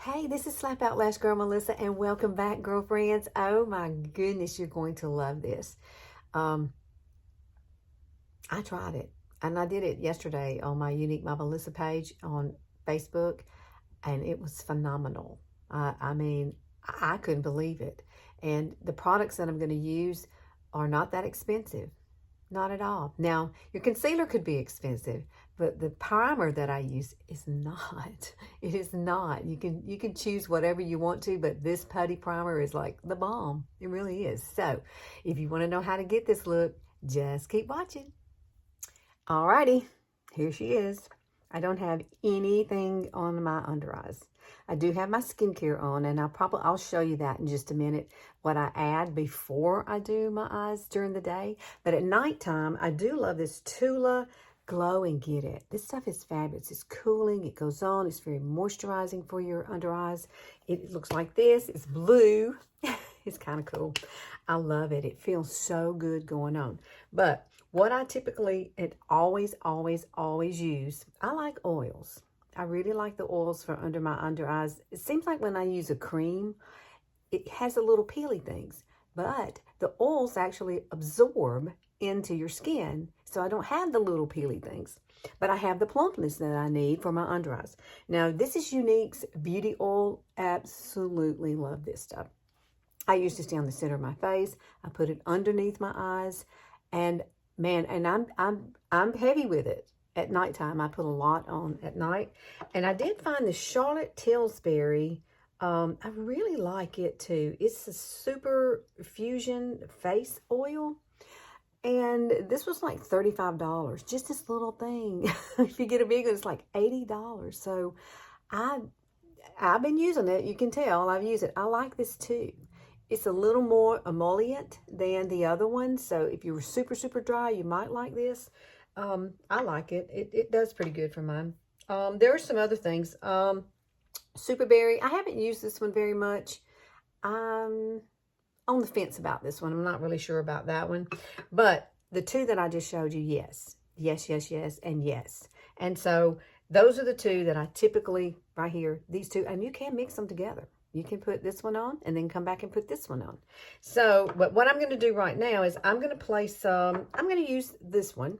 Hey, this is Slap Out Lash Girl Melissa, and welcome back, girlfriends. Oh my goodness, you're going to love this. Um, I tried it, and I did it yesterday on my Unique My Melissa page on Facebook, and it was phenomenal. I mean, I couldn't believe it. And the products that I'm going to use are not that expensive. Not at all. Now, your concealer could be expensive, but the primer that I use is not. It is not. You can choose whatever you want to, but this putty primer is like the bomb. It really is. So, if you want to know how to get this look, just keep watching. Alrighty, here she is. I don't have anything on my under eyes. I do have my skincare on, and I'll show you that in just a minute, what I add before I do my eyes during the day. But at nighttime, I do love this Tula Glow and Get It. This stuff is fabulous. It's cooling. It goes on. It's very moisturizing for your under eyes. It looks like this. It's blue. It's kind of cool. I love it. It feels so good going on. But what I typically always use, I like oils. I really like the oils for under my under eyes. It seems like when I use a cream, it has a little peely things, but the oils actually absorb into your skin, so I don't have the little peely things, but I have the plumpness that I need for my under eyes. Now, this is Unique's Beauty Oil. Absolutely love this stuff. I use this down the center of my face. I put it underneath my eyes, and man, and I'm heavy with it at nighttime. I put a lot on at night, and I did find the Charlotte Tilbury. I really like it too. It's a super fusion face oil, and this was like $35. Just this little thing. If you get a big one, it's like $80. So I've been using it. You can tell I've used it. I like this too. It's a little more emollient than the other one. So if you were super dry, you might like this. I like it. It does pretty good for mine. There are some other things. Superberry. I haven't used this one very much. I'm on the fence about this one. I'm not really sure about that one. But the two that I just showed you, yes. Yes, and yes. And so those are the two that I typically, right here, these two, and you can mix them together. You can put this one on and then come back and put this one on. So, but what I'm going to do right now is I'm going to place I'm going to use this one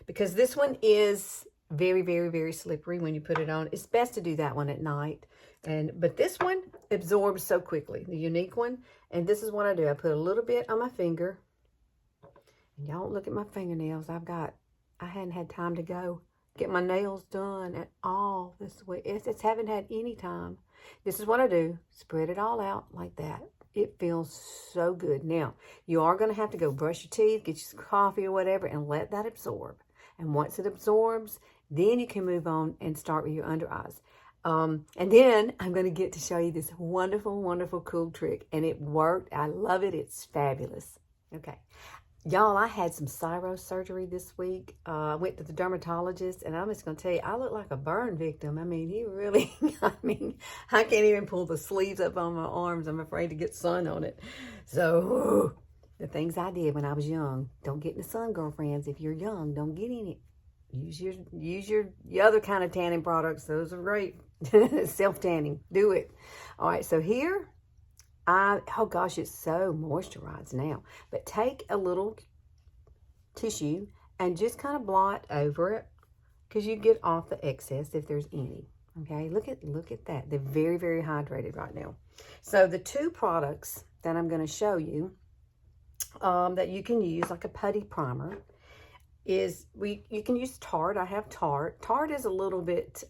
because this one is very slippery when you put it on. It's best to do that one at night. But this one absorbs so quickly, the Unique one. And this is what I do. I put a little bit on my finger. And y'all don't look at my fingernails. I hadn't had time to go get my nails done at all this week. It's haven't had any time. This is what I do. Spread it all out like that. It feels so good. Now, you are going to have to go brush your teeth, get you some coffee or whatever, and let that absorb. And once it absorbs, then you can move on and start with your under eyes. And then I'm going to get to show you this wonderful, cool trick. And it worked. I love it. It's fabulous. Okay. Y'all, I had some Cyro surgery this week. I went to the dermatologist, and I'm just going to tell you, I look like a burn victim. I mean, he really, I can't even pull the sleeves up on my arms. I'm afraid to get sun on it. So, the things I did when I was young, don't get in the sun, girlfriends. If you're young, don't get in it. Use your other kind of tanning products. Those are great. Self-tanning. Do it. All right, so here, oh gosh, it's so moisturized now. But take a little tissue and just kind of blot over it because you get off the excess if there's any. Okay, look at that. They're very hydrated right now. So the two products that I'm going to show you that you can use like a putty primer is you can use Tarte. I have Tarte. Tarte is a little bit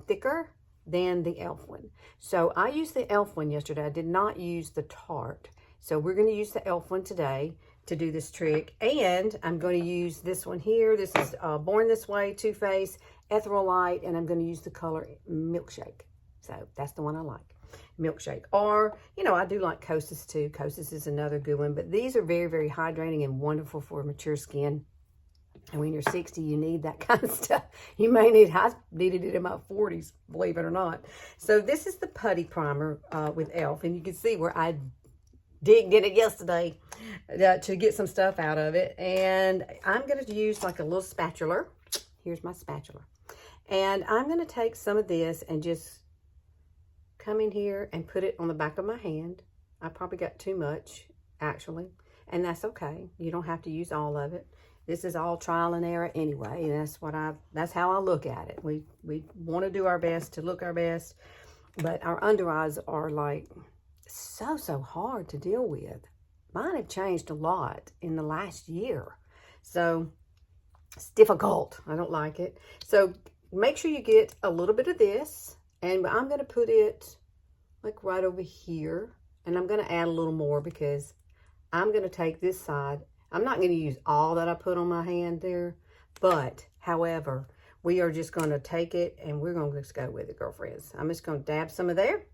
thicker than the e.l.f. one. So I used the e.l.f. one yesterday. I did not use the Tarte. So we're going to use the e.l.f. one today to do this trick. And I'm going to use this one here. This is Born This Way, Too Faced, Ethereal Light, and I'm going to use the color Milkshake. So that's the one I like. Milkshake. Or, I do like Kosas too. Kosas is another good one. But these are very hydrating and wonderful for mature skin. And when you're 60, you need that kind of stuff. I needed it in my 40s, believe it or not. So this is the putty primer with e.l.f. And you can see where I digged in it yesterday to get some stuff out of it. And I'm going to use like a little spatula. Here's my spatula. And I'm going to take some of this and just come in here and put it on the back of my hand. I probably got too much, actually, and that's okay. You don't have to use all of it. This is all trial and error anyway, and that's how I look at it. We want to do our best to look our best, but our under eyes are like so hard to deal with. Mine have changed a lot in the last year, so it's difficult. I don't like it. So make sure you get a little bit of this, and I'm going to put it like right over here, and I'm going to add a little more because I'm going to take this side. I'm not going to use all that I put on my hand there, but however, we are just going to take it and we're going to just go with it, girlfriends. I'm just going to dab some of there,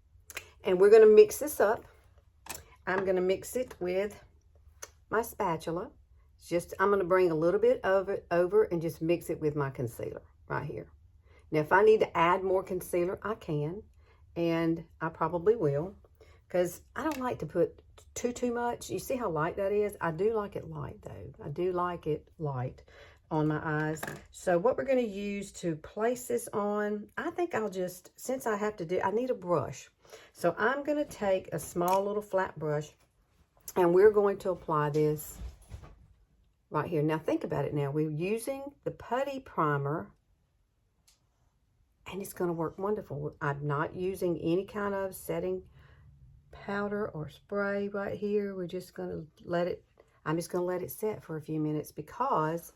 and we're going to mix this up. I'm going to mix it with my spatula. I'm going to bring a little bit of it over and just mix it with my concealer right here. Now, if I need to add more concealer, I can, and I probably will, because I don't like to put too much. You see how light that is? I do like it light, though. I do like it light on my eyes. So what we're going to use to place this on, I think I'll just, since I need a brush. So I'm going to take a small little flat brush, and we're going to apply this right here. Now think about it now. We're using the putty primer, and it's going to work wonderful. I'm not using any kind of setting powder or spray right here. We're just going to let it, I'm just going to let it set for a few minutes because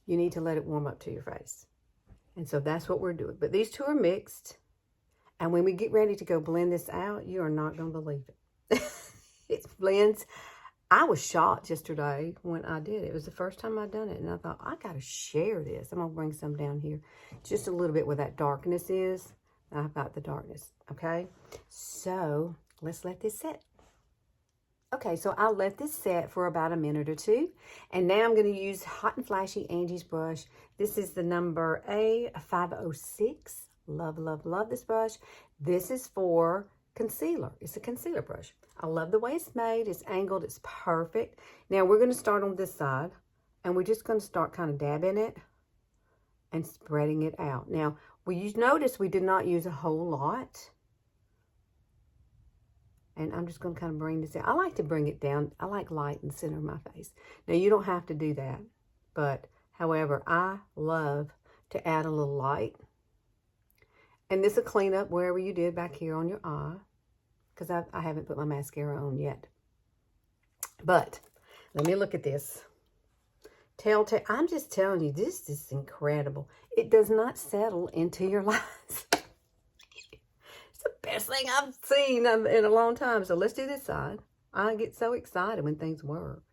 you need to let it warm up to your face. And so that's what we're doing. But these two are mixed. And when we get ready to go blend this out, you are not going to believe it. It blends. I was shocked yesterday when I did it. It was the first time I'd done it. And I thought, I got to share this. I'm going to bring some down here. Just a little bit where that darkness is. I've got the darkness. Okay. So let's let this set. Okay, so I'll let this set for about a minute or two. And now I'm going to use Hot and Flashy Angie's brush. This is the number A506. Love, love, love this brush. This is for concealer. It's a concealer brush. I love the way it's made. It's angled. It's perfect. Now we're going to start on this side, and we're just going to start kind of dabbing it and spreading it out. Now, notice we did not use a whole lot. And I'm just going to kind of bring this down. I like to bring it down. I like light in the center of my face. Now, you don't have to do that. But, however, I love to add a little light. And this will clean up wherever you did back here on your eye. Because I haven't put my mascara on yet. But, let me look at this. Telltale. I'm just telling you, this is incredible. It does not settle into your lines. It's the best thing I've seen in a long time. So let's do this side. I get so excited when things work.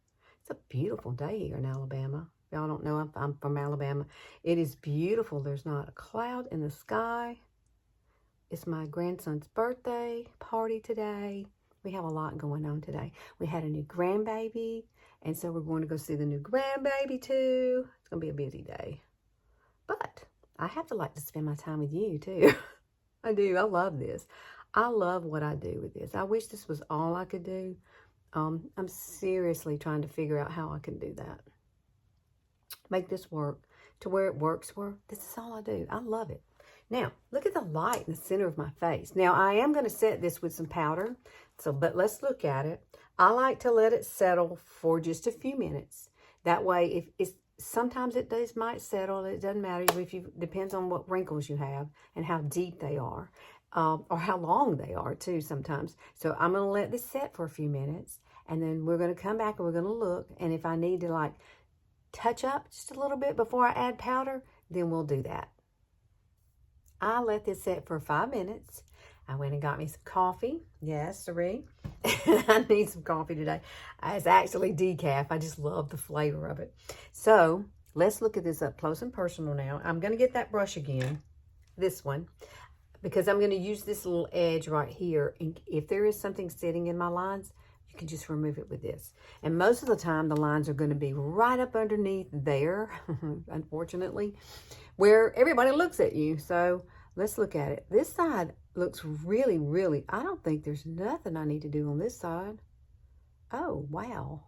It's a beautiful day here in Alabama. Y'all don't know I'm from Alabama. It is beautiful. There's not a cloud in the sky. It's my grandson's birthday party today. We have a lot going on today. We had a new grandbaby, and so we're going to go see the new grandbaby too. It's going to be a busy day. But I have to like to spend my time with you too. I do. I love this. I love what I do with this. I wish this was all I could do. I'm seriously trying to figure out how I can do that. Make this work to where it works for. This is all I do. I love it. Now, look at the light in the center of my face. Now, I am going to set this with some powder. But let's look at it. I like to let it settle for just a few minutes. That way, sometimes it might settle. It doesn't matter. Depends on what wrinkles you have and how deep they are. Or how long they are, too, sometimes. So, I'm going to let this set for a few minutes. And then we're going to come back and we're going to look. And if I need to, like, touch up just a little bit before I add powder, then we'll do that. I let this set for 5 minutes. I went and got me some coffee. Yes, siree. I need some coffee today. It's actually decaf. I just love the flavor of it. So, let's look at this up close and personal now. I'm going to get that brush again, this one, because I'm going to use this little edge right here. And if there is something sitting in my lines, you can just remove it with this. And most of the time, the lines are going to be right up underneath there, unfortunately, where everybody looks at you. So, let's look at it. This side looks really, really, I don't think there's nothing I need to do on this side. Oh, wow.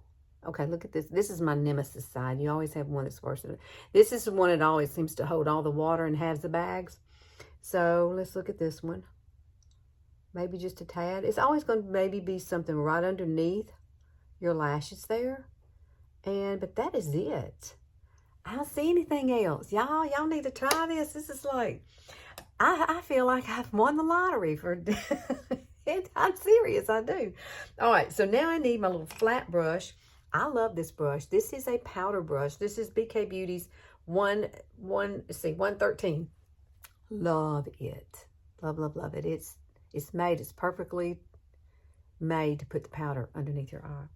Okay, look at this. This is my nemesis side. You always have one that's worse than it. This is the one that always seems to hold all the water and has the bags. So let's look at this one. Maybe just a tad. It's always going to maybe be something right underneath your lashes there. But that is it. I don't see anything else. Y'all need to try this. This is like, I feel like I've won the lottery for, I'm serious, I do. All right, so now I need my little flat brush. I love this brush. This is a powder brush. This is BK Beauty's 113. Love it. Love, love, love it. It's perfectly made to put the powder underneath your eye.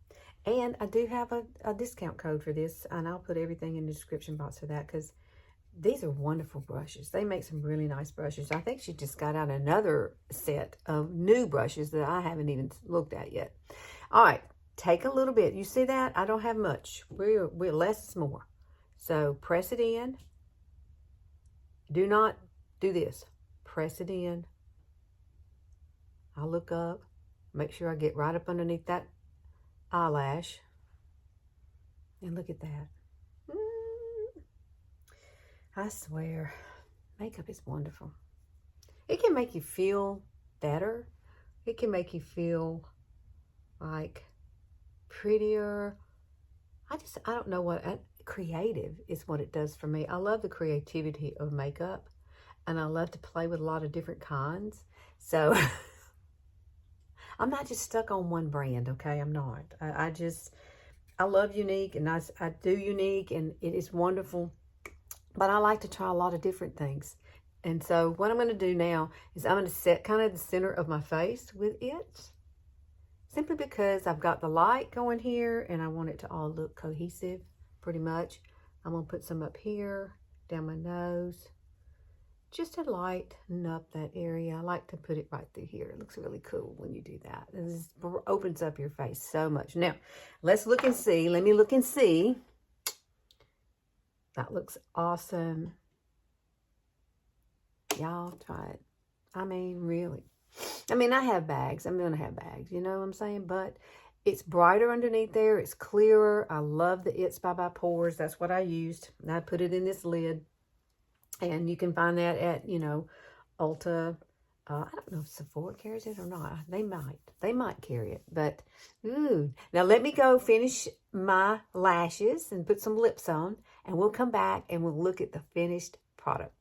And I do have a discount code for this, and I'll put everything in the description box for that, because these are wonderful brushes. They make some really nice brushes. I think she just got out another set of new brushes that I haven't even looked at yet. All right, take a little bit. You see that? I don't have much. We're less is more. So press it in. Do not do this. Press it in. I'll look up. Make sure I get right up underneath that eyelash. And look at that. I swear, makeup is wonderful. It can make you feel better. It can make you feel like prettier. I don't know what, creative is what it does for me. I love the creativity of makeup, and I love to play with a lot of different kinds. So I'm not just stuck on one brand, okay? I'm not. I love Unique, and I do Unique, and it is wonderful. But I like to try a lot of different things. And so what I'm going to do now is I'm going to set kind of the center of my face with it. Simply because I've got the light going here and I want it to all look cohesive pretty much. I'm going to put some up here, down my nose. Just to lighten up that area. I like to put it right through here. It looks really cool when you do that. This opens up your face so much. Now, let's look and see. Let me look and see. That looks awesome. Y'all try it. I mean, really. I mean, I have bags. I'm going to have bags. You know what I'm saying? But it's brighter underneath there. It's clearer. I love the It's by Pores. That's what I used. And I put it in this lid. And you can find that at, Ulta. I don't know if Sephora carries it or not. They might carry it. But, ooh. Now, let me go finish my lashes and put some lips on. And we'll come back and we'll look at the finished product.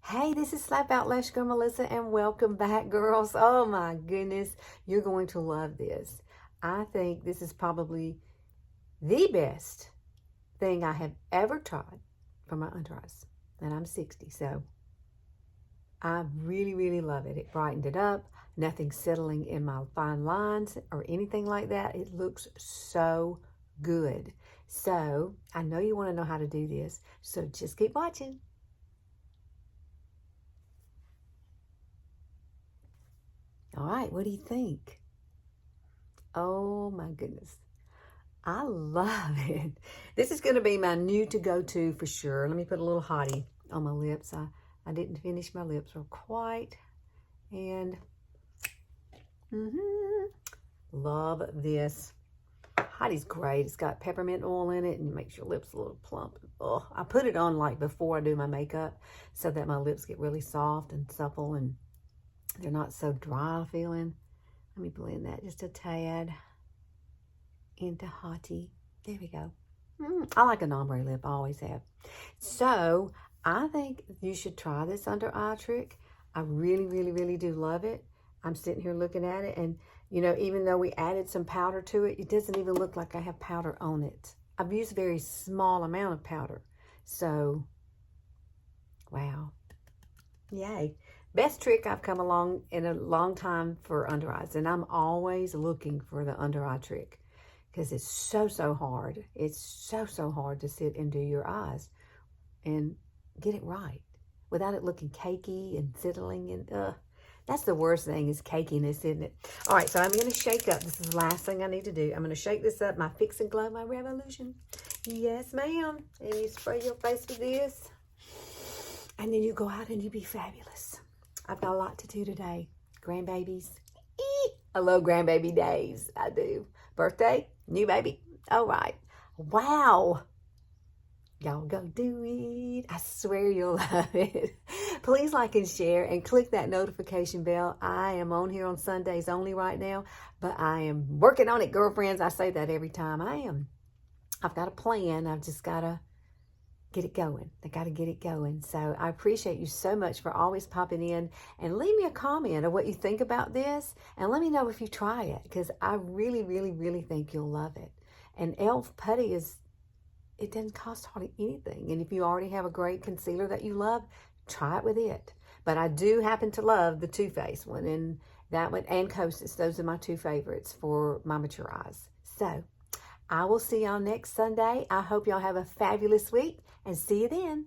Hey, this is Slap Out Lash Girl Melissa, and welcome back, girls. Oh, my goodness. You're going to love this. I think this is probably the best thing I have ever tried for my under eyes. And I'm 60, so I really, really love it. It brightened it up. Nothing settling in my fine lines or anything like that. It looks so good. So I know you want to know how to do this. So just keep watching. All right, what do you think? Oh my goodness. I love it. This is going to be my new to-go-to for sure. Let me put a little hottie on my lips. I didn't finish my lips real quite. And love this. Hottie's great. It's got peppermint oil in it and makes your lips a little plump. Oh, I put it on like before I do my makeup so that my lips get really soft and supple and they're not so dry feeling. Let me blend that just a tad into Hottie. There we go. I like an ombre lip. I always have. So I think you should try this under eye trick. I really, really, really do love it. I'm sitting here looking at it, and even though we added some powder to it, it doesn't even look like I have powder on it. I've used a very small amount of powder. So, wow. Yay. Best trick I've come along in a long time for under eyes. And I'm always looking for the under eye trick because it's so, so hard. It's so, so hard to sit and do your eyes and get it right without it looking cakey and settling. And that's the worst thing is cakiness, isn't it? All right, so I'm going to shake up. This is the last thing I need to do. I'm going to shake this up. My Fix and Glow, my Revolution. Yes, ma'am. And you spray your face with this. And then you go out and you be fabulous. I've got a lot to do today. Grandbabies. I love grandbaby days. I do. Birthday, new baby. All right. Wow. Y'all go do it. I swear you'll love it. Please like and share and click that notification bell. I am on here on Sundays only right now, but I am working on it, girlfriends. I say that every time. I've got a plan. I've just got to get it going. I got to get it going. So I appreciate you so much for always popping in and leave me a comment of what you think about this. And let me know if you try it, because I really, really, really think you'll love it. And e.l.f. putty it doesn't cost hardly anything. And if you already have a great concealer that you love, try it with it. But I do happen to love the Too Faced one, and that one, and Kosas. Those are my two favorites for my mature eyes. So I will see y'all next Sunday. I hope y'all have a fabulous week, and see you then.